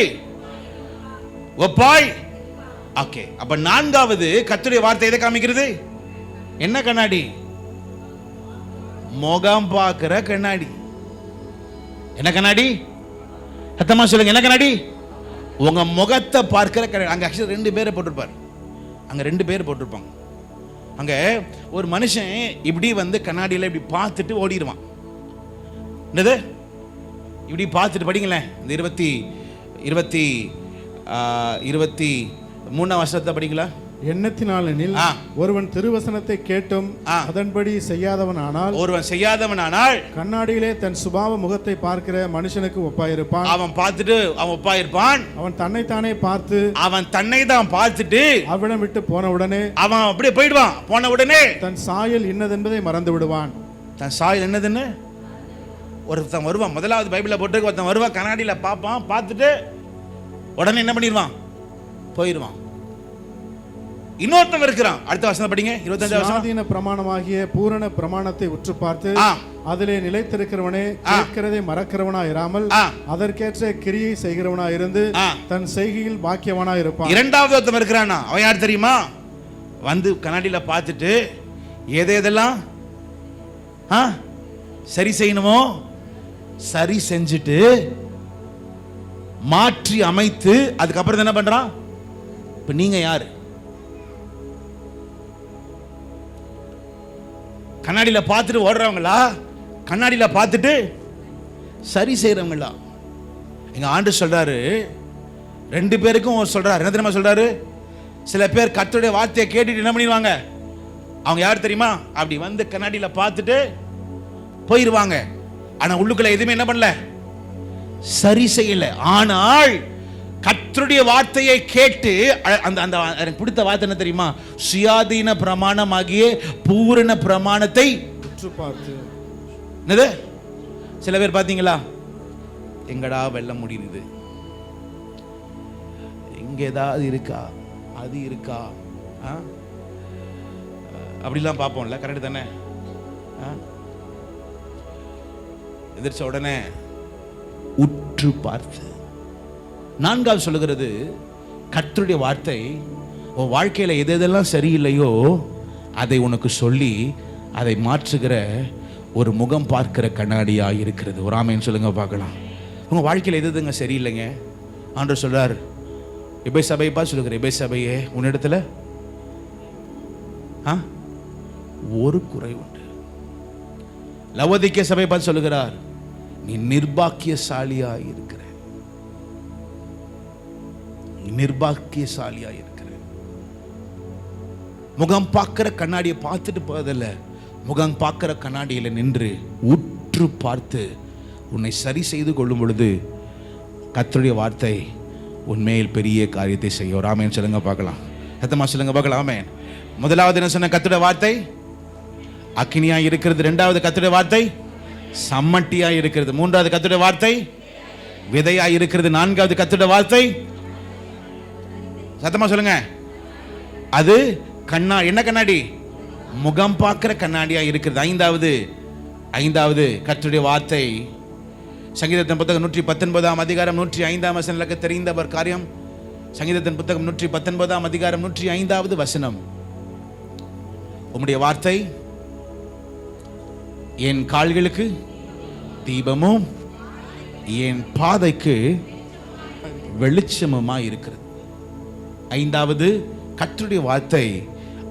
Speaker 1: ஒப்பாய். ஓகே, அப்ப 4வது கர்த்தருடைய வார்த்தை எதை காமிக்கிறது? என்ன கண்ணாடி? முகம் பார்க்கிற கண்ணாடி. என்ன கண்ணாடி? சத்தமா சொல்லுங்க, என்ன கண்ணாடி? உங்க முகத்தை பார்க்கிற கண்ணாடி. அங்க ஆக்சுவலி 2 பேரை போட்டிருப்பார். அங்க 2 பேர் போட்டிருப்பாங்க. அங்க ஒரு மனுஷன் இப்படி வந்து கண்ணாடியில இப்படி பார்த்துட்டு ஓடிடுவான். என்னது? இப்படி பார்த்துட்டு படிங்களேன். இந்த 23ஆம் வசனத்தை படிங்களா?
Speaker 2: எண்ணத்தினாலெனில் ஒருவன் திருவசனத்தை கேட்டும் அதன்படி செய்யாதவனானால், கண்ணாடியிலே தன் சுபாவ முகத்தை பார்க்கிற மனுஷனுக்கு ஒப்பாயிருப்பான்.
Speaker 1: அவன் பார்த்துட்டு அவன் ஒப்பாயிருப்பான்.
Speaker 2: அவன் தன்னைத்தானே பார்த்து,
Speaker 1: அவன் தன்னை தான் பார்த்துட்டு
Speaker 2: அவ்விடம் விட்டு போன உடனே,
Speaker 1: அவன் அப்படியே போயிடுவான். போன உடனே
Speaker 2: தன் சாயல் இன்னதென்பதை மறந்து விடுவான்.
Speaker 1: தன் சாயல் என்னதுன்னு ஒருத்தன் வருவான். முதலாவது பைபிள்ல போட்டு ஒருத்தன் வருவான், கண்ணாடியில பார்ப்பான், பார்த்துட்டு உடனே என்ன பண்ணிடுவான்? போயிடுவான். இன்னொருத்தன் இருக்கிறான். அடுத்த வசனம் படிங்க. 25ஆம் வசனம்.
Speaker 2: சுயாதீன பிரமாணமாகிய பூரண பிரமாணத்தை உற்று பார்த்து அதிலே நிலைத்திருக்கிறவனே, கேட்கிறதை மறக்கிறவனா இராமல் அதற்கேற்ற கிரியை செய்கிறவனா இருந்து தன் செய்கையில் பாக்கியவனா இருப்பான். 2வது
Speaker 1: ஒருத்தன் இருக்கிறானா? அவன் யார் தெரியுமா? வந்து கண்ணாடியில பார்த்துட்டு எதெல்லாம் சரி செய்யணுமோ சரி செஞ்சுட்டு மாற்றி அமைத்து அதுக்கப்புறம் என்ன பண்றான்? இப்ப நீங்க யாரு? கண்ணாடியில பார்த்துட்டு ஓடுறவங்களா, கண்ணாடியில பார்த்துட்டு சரி செய்யறவங்களா? எங்க ஆண்டவர் சொல்றாரு 2 பேருக்கும் சொல்றாரு. என்ன தெரியுமா சொல்றாரு? சில பேர் கர்த்தருடைய வார்த்தையை கேட்டுட்டு என்ன பண்ணிடுவாங்க? அவங்க யார் தெரியுமா? அப்படி வந்து கண்ணாடியில பார்த்துட்டு போயிருவாங்க. ஆனா உள்ளுக்குள்ள எதுவுமே என்ன பண்ணல, சரி செய்யல. ஆனால் கர்த்தருடைய வார்த்தையை கேட்டு அந்த எனக்கு பிடித்த வார்த்தை என்ன தெரியுமா? சுயாதீன பிரமாணமாகிய பூரண பிரமாணத்தை
Speaker 2: உற்று பார்த்து.
Speaker 1: என்னது? சில பேர் பாத்தீங்களா, எங்கடா வெல்ல முடியுது, இங்க ஏதாவது இருக்கா, அது இருக்கா, அப்படிலாம் பார்ப்போம்ல. கரெக்ட் தானே? எதிர்ச்ச உடனே உற்று பார்த்து. 4வது சொல்லுகிறது, கர்த்தருடைய வார்த்தை உன் வாழ்க்கையில எதெல்லாம் சரியில்லையோ அதை உனக்கு சொல்லி அதை மாற்றுகிற ஒரு முகம் பார்க்கிற கண்ணாடியா இருக்கிறது. ஒரு ஆமென் சொல்லுங்க பார்க்கலாம். உங்க வாழ்க்கையில எதுங்க சரியில்லைங்க? ஆண்டவர் சொல்றார், எபே சபையை பார்த்து சொல்லுகிற, எபே சபையே, உன்னிடத்துல ஒரு குறை உண்டு. லவோதிக்கே சபையை பார்த்து சொல்லுகிறார், நீ நிர்பாக்கியசாலியா இருக்கிற. நிர்பாக்கியசாலியா இருக்கிற. முகம் பார்க்கிற கண்ணாடியை பார்த்துட்டு போவதில்ல, முகம் பார்க்கிற கண்ணாடியில் நின்று உற்று பார்த்து உன்னை சரி செய்து கொள்ளும் பொழுது கர்த்தருடைய வார்த்தை உண்மையில் பெரிய காரியத்தை செய்யும். ஆமென் சொல்லுங்க பார்க்கலாம். சத்தமா சொல்லுங்க பார்க்கலாம். ஆமென். முதலாவது என்ன சொன்ன? கர்த்தருடைய வார்த்தை அக்கினியா இருக்கிறது. இரண்டாவது கர்த்தருடைய வார்த்தை சம்மட்டியா இருக்கிறது. மூன்றாவது கர்த்தருடைய வார்த்தை விதையா இருக்கிறது. நான்காவது கர்த்தருடைய வார்த்தை சத்தமா சொல்லுங்க, அது என்ன கண்ணாடி? முகம் பார்க்கிற கண்ணாடியா இருக்கிறது. ஐந்தாவது கர்த்தருடைய வார்த்தை சங்கீதத்தின் புத்தகம் 119 அதிகாரம் 105 வசனங்களுக்கு தெரிந்த ஒரு காரியம். சங்கீதத்தின் புத்தகம் 119 அதிகாரம் 105 வசனம். உம்முடைய வார்த்தை என் கால்களுக்கு தீபமும் என் பாதைக்கு வெளிச்சமுமாய் இருக்கிறது. ஐந்தாவது கர்த்தருடைய வார்த்தை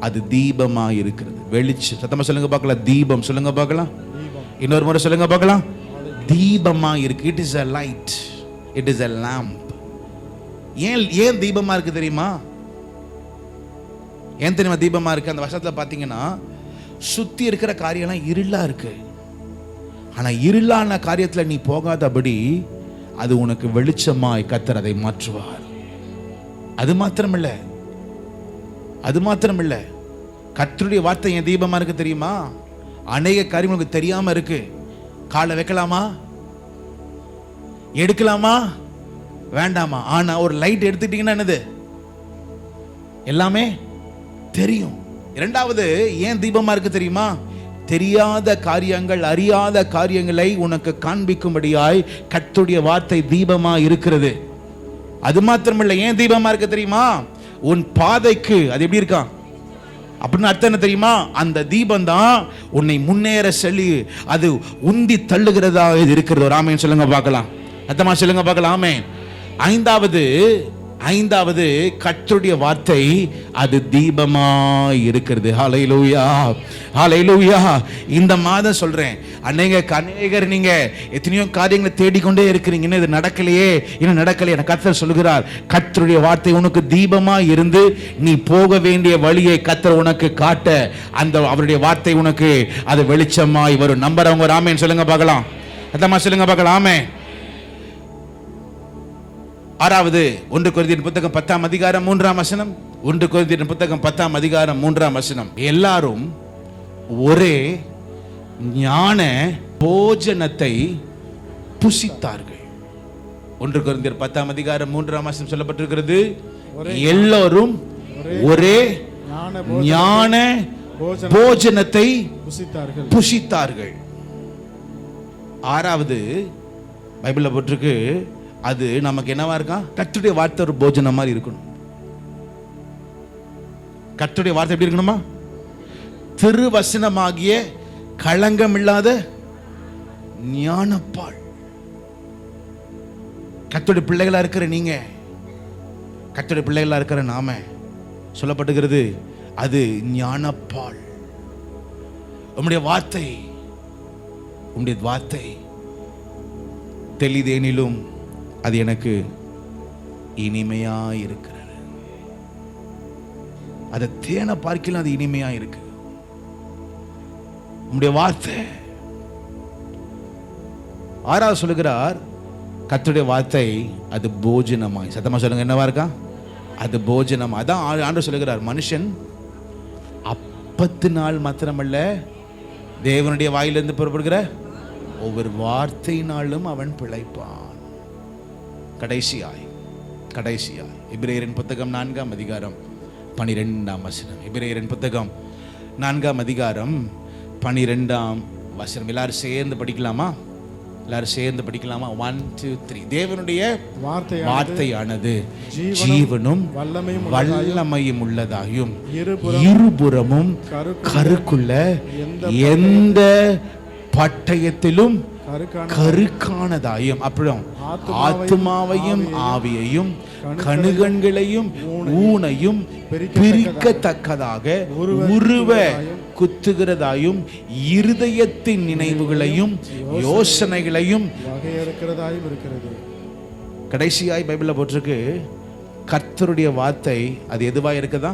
Speaker 1: அது தீபமாய் இருக்கிறது, வெளிச்சம். சத்தமா சொல்லுங்க பார்க்கலாம். தீபம் சொல்லுங்க பார்க்கலாம். இன்னொரு முறை சொல்லுங்க பார்க்கலாம். தீபமா இருக்கு. It is a light, it is a lamp. ஏன் தீபமா இருக்கு தெரியுமா? ஏன் தெரியுமா தீபமா இருக்கு? அந்த வசனத்துல பாத்தீங்கன்னா சுத்தி இருக்கிற காரியம்லாம் இருளா இருக்கு. ஆனா இருளான காரியத்துல நீ போகாதபடி அது உனக்கு வெளிச்சமாய் கர்த்தர் அதை மாற்றுவார். அது மாத்திரமில்ல கர்த்தருடைய வார்த்தை ஏன் தீபமா இருக்கு தெரியுமா? அநேக காரியம் உனக்கு தெரியாம இருக்கு. காலை வைக்கலாமா, எடுக்கலாமா, வேண்டாமா? ஆனா ஒரு லைட் எடுத்துட்டீங்கன்னா என்னது? எல்லாமே தெரியும். இரண்டாவது ஏன் தீபமா இருக்கு தெரியுமா? தெரியாத காரியங்கள், அறியாத காரியங்களை உனக்கு காண்பிக்கும்படியாய் கர்த்தருடைய வார்த்தை தீபமா இருக்கிறது. அது மாத்திரமில்லை, ஏன் தீபமா இருக்கு தெரியுமா? உன் பாதைக்கு அது எப்படி இருக்கா அப்படின்னு அர்த்தம் என்ன தெரியுமா? அந்த தீபம் தான் உன்னை முன்னேற சொல்லி அது உந்தி தள்ளுகிறதா இருக்கிறது. ஆமென் சொல்லுங்க பார்க்கலாம். அர்த்தமா சொல்லுங்க பார்க்கலாம். ஆமென். ஐந்தாவது கர்த்தருடைய வார்த்தை அது தீபமாய் இருக்கிறது. ஹல்லேலூயா, ஹல்லேலூயா. இந்த மாதம் சொல்றேன், அநேகர் நீங்க எத்தனையோ காரியங்களை தேடிக்கொண்டே இருக்கிறீங்க, இன்னும் இது நடக்கலையே, இன்னும் நடக்கலையே. கர்த்தர் சொல்கிறார், கர்த்தருடைய வார்த்தை உனக்கு தீபமாய் இருந்து நீ போக வேண்டிய வழியை கர்த்தர் உனக்கு காட்ட அந்த அவருடைய வார்த்தை உனக்கு அது வெளிச்சமாய் வரும். நம்புறவங்க ஆமென் சொல்லுங்க பார்க்கலாம். அத்தமா சொல்லுங்க பார்க்கலாம். ஆமென். ஆறாவது 1 கொரிந்தியர் புத்தகம் 10 அதிகாரம் 3 வசனம். 1 கொரிந்தியர் புத்தகம் 10 அதிகாரம் 3 வசனம். எல்லாரும் ஒரே ஞான போஜனத்தை புசித்தார்கள். 1 கொரிந்தியர் 10 அதிகாரம் 3 வசனம் சொல்லப்பட்டிருக்கிறது, எல்லோரும் ஒரே ஞான போஜனத்தை புசித்தார்கள். ஆறாவது பைபிள்ல போட்டிருக்கு, அது நமக்கு என்னவா இருக்கா? கர்த்தருடைய வார்த்தை ஒரு போஜனம் மாதிரி இருக்கணும். கர்த்தருடைய வார்த்தை எப்படி இருக்கணுமா? திருவசனமாகிய களங்கமில்லாத ஞானப்பால். கர்த்தருடைய பிள்ளைகளா இருக்கிற நீங்க, கர்த்தருடைய பிள்ளைகளா இருக்கிற நாம சொல்லப்பட்டுகிறது அது ஞானப்பால். உம்முடைய வார்த்தை தெளிதேனிலும் அது எனக்கு இனிமையா இருக்கிறது. அது தேனை பார்க்கலாம், அது இனிமையா இருக்கு. உம்முடைய வார்த்தை. ஆறாவது சொல்லுகிறார், கர்த்தருடைய வார்த்தை அது போஜனமாய். சத்தமா சொல்லுங்க, என்னவா இருக்கா? அது போஜனம். அதான் ஆண்டவர் சொல்லுகிறார், மனுஷன் அப்பத்தினால் மாத்திரமல்ல தேவனுடைய வாயிலிருந்து புறப்படுகிற ஒவ்வொரு வார்த்தையினாலும் அவன் பிழைப்பான். கடைசியாய் எபிரேயரின் புத்தகம் 4 அதிகாரம் 12 வசனம். எபிரேயரின் புத்தகம் 4 அதிகாரம் 12 வசனம். எல்லாரும் சேர்ந்து படிக்கலாமா? 1 2 3. தேவனுடைய வார்த்தையானது ஜீவனும் வல்லமையும் உள்ளதாயும் இருபுறமும் கருக்குள்ள எந்த பட்டயத்திலும் கருக்கானதாயும், அப்புறம் ஆத்துமாவையும் ஆவியையும் கணுகண்களையும் ஊனையும் பிரிக்கத்தக்கதாக உருவ குத்துகிறதாயும் இருதயத்தின் நினைவுகளையும் யோசனைகளையும்
Speaker 2: இருக்கிறதாயும் இருக்கிறது.
Speaker 1: கடைசியாய் பைபிள்ல போட்டிருக்கு, கர்த்தருடைய வார்த்தை அது எதுவா இருக்குதா?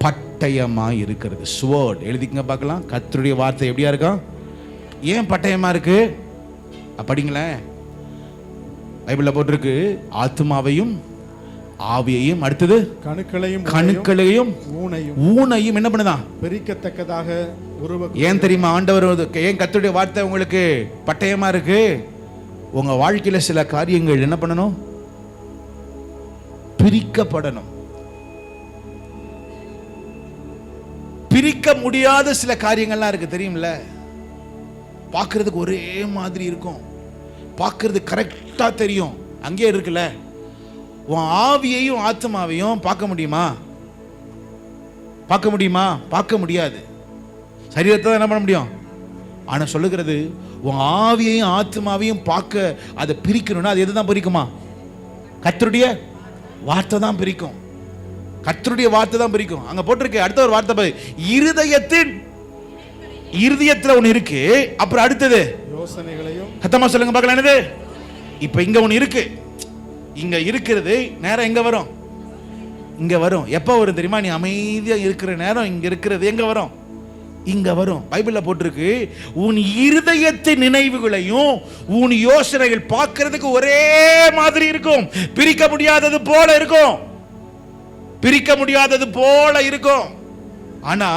Speaker 1: பட்டயமா இருக்கிறது. ஸ்வர்ட் எழுதிக்கங்க பார்க்கலாம். கர்த்தருடைய வார்த்தை எப்படியா இருக்கும்? ஏன் பட்டயமா இருக்கு? படிங்களேன். பைபிள்ல போட்டிருக்கு, ஆத்துமாவையும் ஆவியையும், அடுத்தது கணுக்களையும் ஊனையும் என்ன பண்ணுதான்?
Speaker 2: பிரிக்கத்தக்கதாக
Speaker 1: ஏன் தெரியுமா? ஆண்டவர் ஏன் கர்த்தருடைய வார்த்தை உங்களுக்கு பட்டயமா இருக்கு? உங்க வாழ்க்கையில சில காரியங்கள் என்ன பண்ணணும்? பிரிக்கப்படணும். பிரிக்க முடியாத சில காரியங்கள்லாம் இருக்கு தெரியும்ல. பார்க்கிறதுக்கு ஒரே மாதிரி இருக்கும், பார்க்கிறது கரெக்டா தெரியும், அங்கே இருக்குல்ல. உன் ஆவியையும் ஆத்மாவையும் பார்க்க முடியுமா? பார்க்க முடியாது. சரீரத்தை தான் என்ன பண்ண முடியும். ஆனா சொல்லுகிறது, உன் ஆவியையும் ஆத்மாவையும் பார்க்க அதை பிரிக்கணும்னா அது எதுதான் பிரிக்குமா? கர்த்தருடைய வார்த்தை தான் பிரிக்கும். கர்த்தருடைய வார்த்தை தான் பிரிக்கும். அங்க போட்டிருக்கு அடுத்த ஒரு வார்த்தை, இருதயத்துல ஒண்ணு இருக்கு, அப்புறம் அடுத்தது
Speaker 2: யோசனைகளையும்.
Speaker 1: சத்தமா சொல்லுங்க பார்க்கலாம். என்னது? இப்ப இங்க ஒண்ணு இருக்கு, இங்க இருக்கிறது நேரம் எங்க வரும்? இங்க வரும். எப்ப வரும் தெரியுமா? நீ அமைதியா இருக்கிற நேரம் இங்க இருக்கிறது எங்க வரும்? இங்க வரும். பைபிள்ல போட்டிருக்கு, உன் இருதயத்தின் நினைவுகளையும் உன் யோசனைகள் பார்க்கிறதுக்கு ஒரே மாதிரி இருக்கும், பிரிக்க முடியாதது போல இருக்கும். ஆனா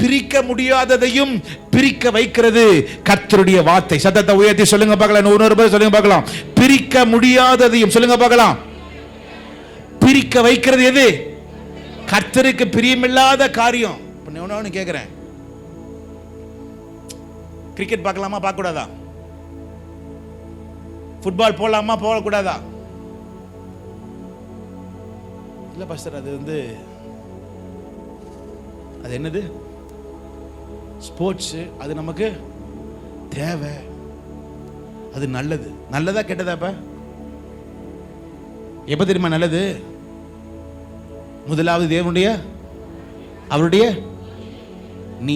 Speaker 1: பிரிக்க முடியாததையும் பிரிக்க வைக்கிறது கர்த்தருடைய வார்த்தை. சத்தத்தை உயர்த்தி சொல்லுங்க பார்க்கலாம். இன்னொரு பேர் சொல்லுங்க பார்க்கலாம். பிரிக்க முடியாததையும் சொல்லுங்க பார்க்கலாம். பிரிக்க வைக்கிறது எது? கர்த்தருக்கு பிரியமில்லாத காரியம். ஒன்னு கேக்குறேன், கிரிக்கெட் பார்க்கலாமா பார்க்க கூடாதா? ஃபுட்பால் போடலாமா போக கூடாதா? இல்ல பாஸ்டர், அது என்னது? ஸ்போர்ட்ஸ். அது நமக்கு தேவை, அது நல்லதா கெட்டதா? எப்ப தெரியுமா நல்லது? முதலாவது அவருடைய நீ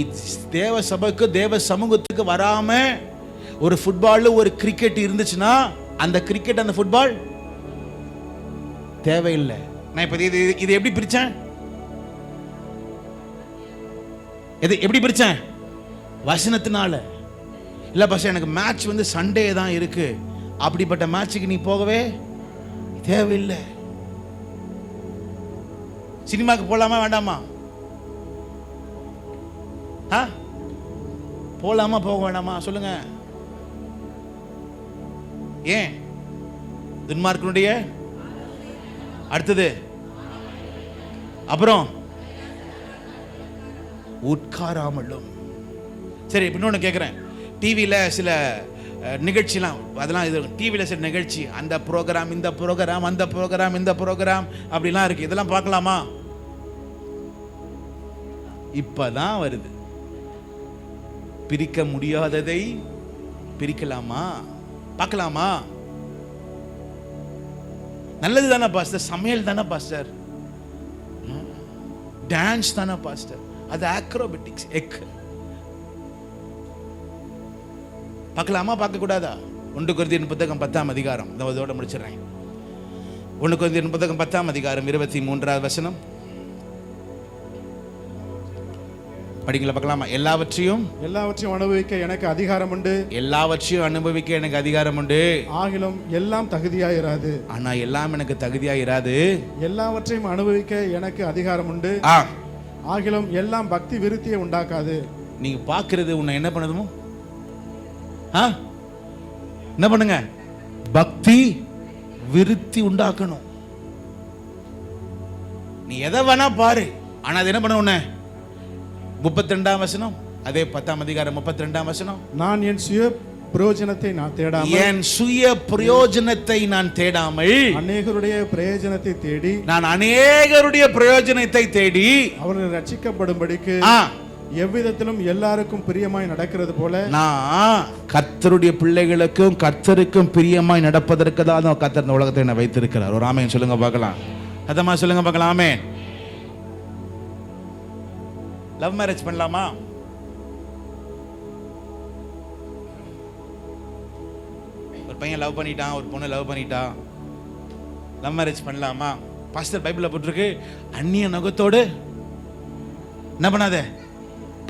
Speaker 1: தேவ சபைக்கு தேவ சமூகத்துக்கு வராம ஒரு ஃபுட்பால் ஒரு கிரிக்கெட் இருந்துச்சுன்னா அந்த கிரிக்கெட் அந்த ஃபுட்பால் தேவையில்லை. நான் இப்ப இது எப்படி பிரிச்சேன்? எப்படி பிரிச்சேன்? வசனத்தினால. இல்ல பாஷா, எனக்கு மேட்ச் சண்டே தான் இருக்கு, அப்படிப்பட்ட மேட்சுக்கு நீ போகவே தேவையில்லை. சினிமாக்கு போலாமா வேண்டாமா? போலாமா போக வேண்டாமா சொல்லுங்க. ஏன்? துன்மார்க்கனுடைய அடுத்தது, அப்புறம் உட்காராமலும். சரி, இன்னொன்னு கேட்கிறேன். டிவியில சில நிகழ்ச்சிலாம், அதெல்லாம் இது டிவியில சில நிகழ்ச்சி, அந்த ப்ரோக்ராம் இந்த ப்ரோக்ராம் அந்த ப்ரோக்ராம் இந்த ப்ரோக்ராம் அப்படிலாம் இருக்கு. இதெல்லாம் பார்க்கலாமா? இப்பதான் வருது. பிரிக்க முடியாததை பிரிக்கலாமா? பார்க்கலாமா? நல்லது தானே பாஸ்டர்? சமையல் தானே பாஸ்டர்? டான்ஸ் தானே பாஸ்டர்? அது ஆக்ரோபேட்டிக்ஸ். பார்க்கலாமா பார்க்க கூடாதா? 1 கொரிந்தியர் புத்தகம் 10ஆம் அதிகாரம், இதோட முடிச்சிடுறேன். 1 கொரிந்தியர் புத்தகம் 10ஆம் அதிகாரம் 23வது வசனம் படிங்களா? பார்க்கலாமா? எல்லாவற்றையும்
Speaker 2: அனுபவிக்க எனக்கு அதிகாரம் உண்டு.
Speaker 1: எல்லாவற்றையும் அனுபவிக்க எனக்கு அதிகாரம் உண்டு.
Speaker 2: ஆகிலும் எல்லாம் தகுதியாயிராது.
Speaker 1: ஆனா எல்லாம் எனக்கு தகுதியாயிராது.
Speaker 2: எல்லாவற்றையும் அனுபவிக்க எனக்கு அதிகாரம் உண்டு. ஆகிலும் எல்லாம் பக்தி விருத்தியை உண்டாக்காது.
Speaker 1: நீங்க பாக்குறது உன்னை என்ன பண்ணுதுமோ என்ன பண்ணுங்க? பக்தி விருத்தி உண்டாக்கணும். நீ எதை வேணா பாரு, ஆனா அது என்ன பண்ண? உன்னை 32ஆம் வசனம், அதே 10ஆம் அதிகாரம் 32ஆம் வசனம்,
Speaker 2: நான் என் சுய பிரயோஜனத்தை நான் தேடாமல்,
Speaker 1: என் சுய பிரயோஜனத்தை நான் தேடாமல்
Speaker 2: அநேகருடைய பிரயோஜனத்தை தேடி,
Speaker 1: நான் அநேகருடைய பிரயோஜனத்தை தேடி
Speaker 2: அவர்கள் ரட்சிக்கப்படும்படிக்கு எவ்விதத்திலும் எல்லாருக்கும் பிரியமாய் நடக்கிறது போல,
Speaker 1: நான் கர்த்தருடைய பிள்ளைகளுக்கும் கர்த்தருக்கும் பிரியமாய் நடப்பதற்கு தான் கர்த்தர் இந்த உலகத்தை என்ன வைத்திருக்கிறார். ஒரு ஆமென் சொல்லுங்க பார்க்கலாம். அதமா சொல்லுங்க பார்க்கலாம். ஆமென். லவ் மேரேஜ் பண்ணலாமா? ஒரு பையன் லவ் பண்ணிட்டான், ஒரு பொண்ணு லவ் பண்ணிட்டா, லவ் மேரேஜ் பண்ணலாமா? பாஸ்டர் பைபிள்ல போட்டிருக்கு, அந்நிய நுகத்தோடு என்ன பண்ணாத,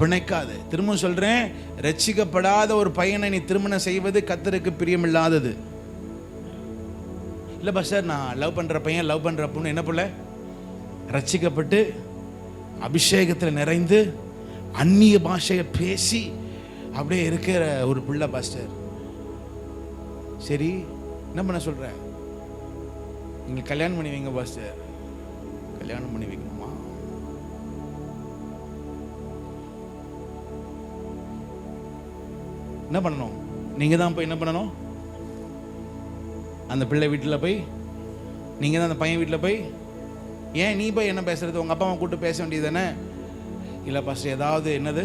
Speaker 1: பிணைக்காது. திரும்ப சொல்றேன், ரட்சிக்கப்படாத ஒரு பையனை நீ திருமணம் செய்வது கர்த்தருக்கு பிரியமில்லாதது. இல்லை பாஸ்டர், நான் லவ் பண்ற பையன் லவ் பண்ற பொண்ணு என்ன போல ரட்சிக்கப்பட்டு அபிஷேகத்தில் நிறைந்து அந்நிய பாஷையை பேசி அப்படியே இருக்கிற ஒரு பிள்ளை பாஸ்டர். சரி, என்ன பண்ண சொல்ற? நீங்க கல்யாணம் பண்ணி வைங்க பாஸ்டர். கல்யாணம் பண்ணி வைக்கணுமா? என்ன பண்ணணும்? நீங்க தான் போய் என்ன பண்ணணும்? அந்த பிள்ளை வீட்டில் போய், நீங்க தான் அந்த பையன் வீட்டில் போய், ஏன் நீ போய் என்ன பேசுறது? உங்க அப்பா அம்மா கூப்பிட்டு பேச வேண்டியது தானே? இல்லை பாஸ்டர், ஏதாவது என்னது,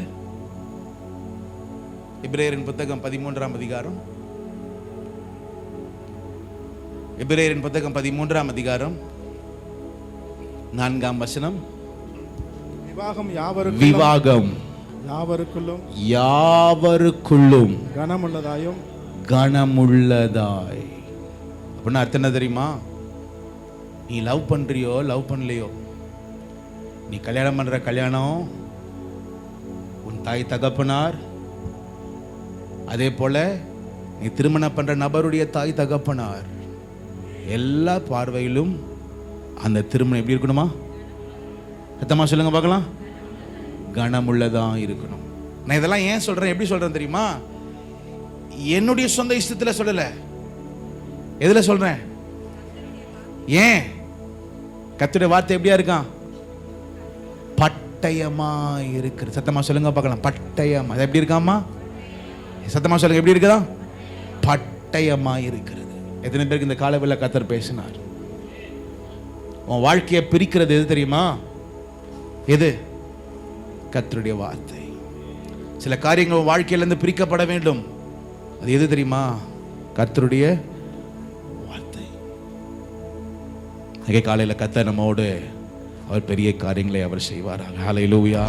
Speaker 1: எபிரேயரின் புத்தகம் 13ஆம் அதிகாரம், எபிரேயரின் புத்தகம் 13ஆம் அதிகாரம் 4ஆம் வசனம்,
Speaker 2: விவாகம்
Speaker 1: யாவருக்குள்ளும் கனமுள்ளதாய். அப்படின்னா அர்த்தம் என்ன தெரியுமா? நீ லவ் பண்றியோ லவ் பண்ணலையோ, நீ கல்யாணம் பண்ற கல்யாணம், உன் தாய் தகப்பனார், அதே போல நீ திருமணம் பண்ற நபருடைய தாய் தகப்பனார், எல்லா பார்வையிலும் அந்த திருமணம் எப்படி இருக்கணுமா? சத்தமா சொல்லுங்க பார்க்கலாம். கனமுள்ளதான் இருக்கணும். நான் இதெல்லாம் ஏன் சொல்றேன், எப்படி சொல்றேன் தெரியுமா? என்னுடைய சொந்த இஷ்டத்துல சொல்லல. எதுல சொல்றேன்? ஏன்? கர்த்தருடைய வார்த்தை எப்படியா இருக்கான்? பட்டயமா இருக்கு. சத்தமா சொல்லுங்க பார்க்கலாம். பட்டயமா. அது எப்படி இருக்காமா? சத்தமா சொல்லுங்க, எப்படி இருக்குதா? பட்டயமா இருக்கிறது. எத்தனை பேருக்கு இந்த காலவெளியில் கர்த்தர் பேசினார்? உன் வாழ்க்கையை பிரிக்கிறது எது தெரியுமா? எது? கர்த்தருடைய வார்த்தை. சில காரியங்கள் வாழ்க்கையிலிருந்து பிரிக்கப்பட வேண்டும். அது எது தெரியுமா? கர்த்தருடைய வார்த்தை. காலையில் கர்த்தர் நம்மோடு அவர் பெரிய காரியங்களை அவர் செய்வாராக. ஹல்லேலூயா.